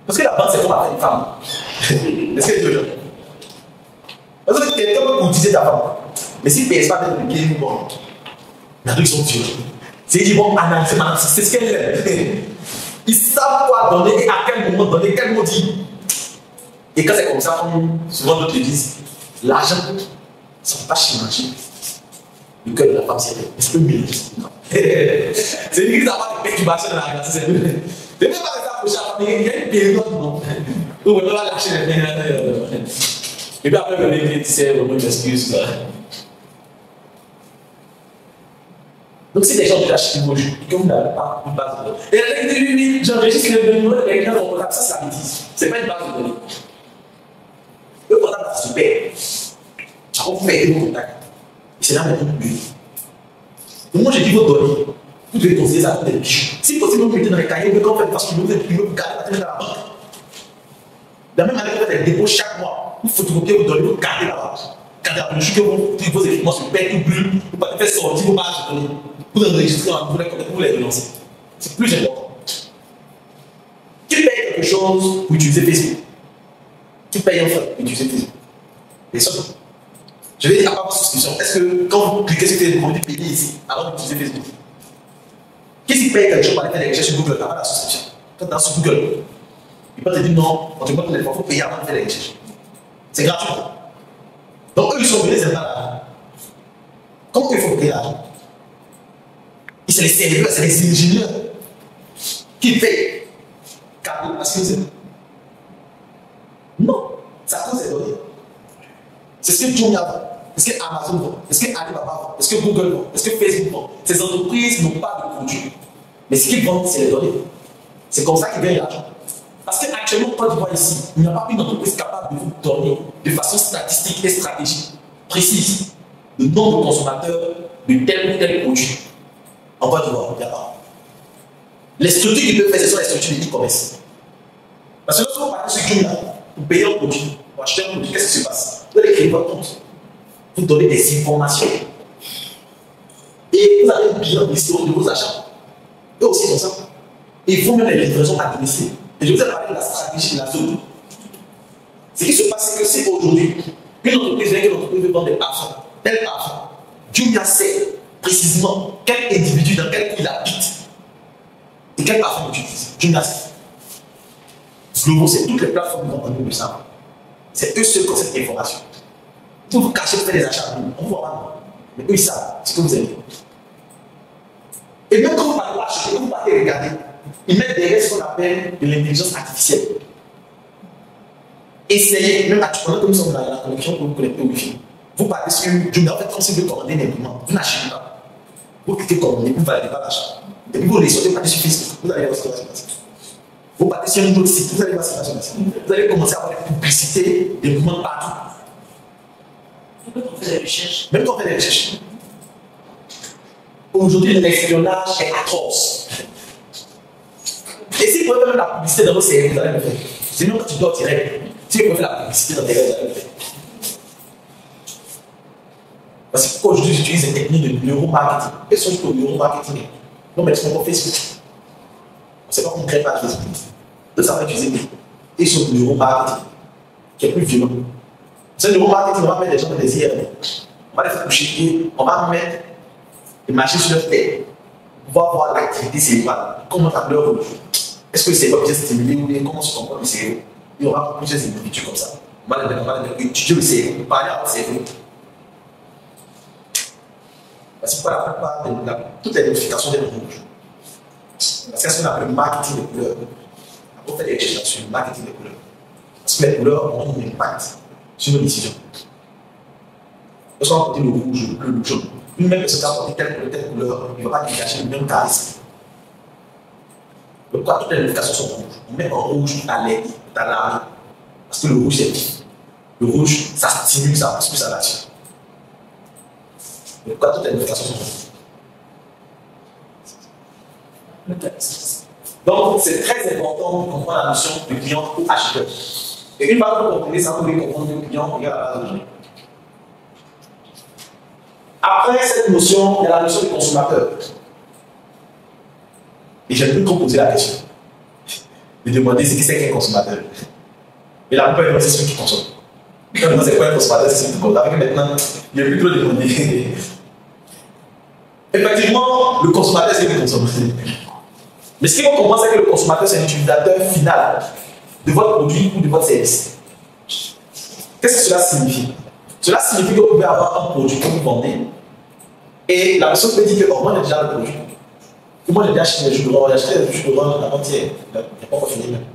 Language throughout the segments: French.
Parce que la banque, c'est comme avec une femme. Est-ce que tu veux? Parce que quelqu'un peut courtiser ta femme. Mais si tu ne payes pas d'être liquide, bon, il y a d'autres qui sont violents. C'est dit, bon, analyser, c'est ce qu'elle aime. Ils savent quoi donner et à quel moment donner, quel mot dire. Et quand c'est comme ça, comme souvent d'autres le disent, l'argent, ça ne peut pas changer. Le cœur de la femme, c'est un peu mieux. C'est une église d'avoir des perturbations dans la grâce. C'est même pas ça pour chaque femme, il y a une période, non. Où on va lâcher les mains. Et puis après, le mec dit, c'est vraiment une excuse. Donc, si des gens qui achètent vos jus, que vous n'avez pas une base de données. Et elle dit, oui, j'enregistre les données, et quelqu'un regarde, ça, c'est la bêtise. Ce n'est pas une base de données. Le contact, c'est super. Ça va vous faire aider vos contacts. Et c'est là maintenant que donc, moi, j'ai dit vos données. Vous devez conseiller ça pour des bijoux. Si possible, vous mettez dans les cahiers, vous pouvez faire parce que vous gardez dans la banque. De la même manière que vous faites des dépôts chaque mois, vous photocopiez vos données, vous gardez là-bas. Gardez la bijoux que vos équipements se perdent, tout brûle, vous pouvez faire sortir vos bases de données. Vous enregistrez, vous les relancez. C'est plus important. Qui paye quelque chose pour utiliser Facebook? Qui paye un frais pour utiliser Facebook? Personne. Je vais dire à part votre souscription. Est-ce que quand vous cliquez sur Facebook, vous dites payer ici avant d'utiliser Facebook? Qui s'y paye quelque chose pour aller faire des recherches sur Google avant la souscription? Quand tu es sur Google, il peut te dire non, quand tu vois téléphone, il faut payer avant de faire des recherches. C'est gratuit. Donc eux, ils sont venus, c'est pas l'argent. Comment il faut payer l'argent? C'est les serveurs, c'est les ingénieurs qui payent. Car parce que c'est. Non, ça cause des données. C'est ce que Jumia vend, est-ce que Amazon vend, est-ce que Alibaba vend, est-ce que Google vend, est-ce que Facebook vend. Ces entreprises n'ont pas de produits. Mais ce qu'ils vendent, c'est les données. C'est comme ça qu'ils gagnent l'argent. Parce qu'actuellement, quand tu vois ici, il n'y a pas une entreprise capable de vous donner de façon statistique et stratégique précise le nombre de consommateurs de tel ou tel produit. En Côte d'Ivoire, il n'y a pas. Les structures qui peuvent faire, ce sont les structures de e-commerce. Parce que lorsque vous partez sur Jumia, vous payez un produit, vous achetez un produit, qu'est-ce qui se passe? Vous allez créer votre compte. Vous donnez des informations. Et vous avez une bilan d'histoire de vos achats. Eux aussi font ça. Et ils font même les livraisons administrées. Et je vous ai parlé de la stratégie de la zone. Ce qui se passe, c'est que si aujourd'hui, une entreprise veut vendre des parfums, tel parfum, Jumia sait précisément quel individu dans quel pays il habite et quel parfum il utilise. Jumia sait. Globo, c'est toutes les plateformes qui vont de ça. C'est eux seuls qui ont cette information. Pour vous cacher, vous faites des achats, on ne voit pas. Mais eux, ils savent ce que vous avez. Et même quand vous partez acheter, vous partez regarder, ils mettent derrière ce qu'on appelle de l'intelligence artificielle. Essayez, même actuellement, comme nous sommes dans la connexion pour vous connecter au Wi-Fi. Vous partez sur Jumia, en fait, comme si vous voulez commander un imprimant, vous n'achetez pas. Vous cliquez commander, vous ne validez pas l'achat. Et puis vous les sortez, vous partez sur Facebook, vous allez voir ce qui va se passer. Vous partez sur un autre site, vous allez voir ce qui va se passer. Vous allez commencer à avoir des publicités, des mouvements partout. Même quand on fait des recherches. Même quand on fait des recherches. Aujourd'hui, l'espionnage est atroce. Et si vous pouvez faire la publicité dans vos séries, vous allez le faire. Sinon, quand tu dois tirer, si vous pouvez faire la publicité dans tes rêves, vous allez le faire. Parce que pourquoi aujourd'hui j'utilise des techniques de neuromarketing? Quelles sont les neuromarketing? Non, mais elles sont pas Facebook. On ne sait pas comment créer pas Facebook. Donc ça va utiliser des choses de neuromarketing qui est plus violent. Ce neuromarketing, on va mettre des gens dans des IRM. On va les faire coucher, on va mettre des machines sur leur tête. On va voir l'activité cérébrale. Comment ta couleur rouge? Est-ce que le cerveau est bien stimulé ou bien comment se comporte le cerveau? Et on va plusieurs individus comme ça. On va les étudier le cerveau, parler à votre cerveau. Parce que pour la plupart, toutes les notifications viennent rouges. Parce que c'est ce qu'on appelle le marketing des couleurs. On fait des recherches sur le marketing des couleurs. Parce que les couleurs ont un impact sur nos décisions. Lorsqu'on va porter le rouge, le bleu, le jaune, une même personne qui va porter telle couleur, il ne va pas dégager le même charisme. Donc, quand toutes les notifications sont rouges, on met en rouge toute alerte, toute alarme. Parce que le rouge, c'est vif. Le rouge, ça stimule, ça pousse plus à l'action. Donc, quand toutes les notifications sont rouges. Donc, c'est très important de comprendre la notion de client ou acheteur. Et une fois que vous comprenez ça, vous pouvez comprendre que le client regarde la base de données. Après cette notion, il y a la notion du consommateur. Et j'aime plus trop poser la question. de demander ce que c'est qu'un consommateur. Et la plupart des gens, c'est ceux qui consomment. Quand c'est quoi un consommateur, c'est ceux qui consomment. Avec maintenant, il n'y a plus trop de demander. Effectivement, le consommateur, c'est le consommateur. Mais ce qu'il faut comprendre, c'est que le consommateur, c'est l'utilisateur final de votre produit ou de votre service. Qu'est-ce que cela signifie? Cela signifie que vous pouvez avoir un produit que vous vendez et la personne peut dire que moi j'ai déjà le produit. Moi j'ai déjà acheté les jus de rhum, j'ai acheté les jus de rhum avant-hier. Il n'est pas encore fini même.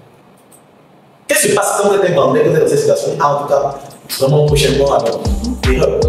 Qu'est-ce qui se passe quand vous êtes un vendeur, vous êtes dans cette situation? Ah, en tout cas, vraiment prochainement, alors, erreur.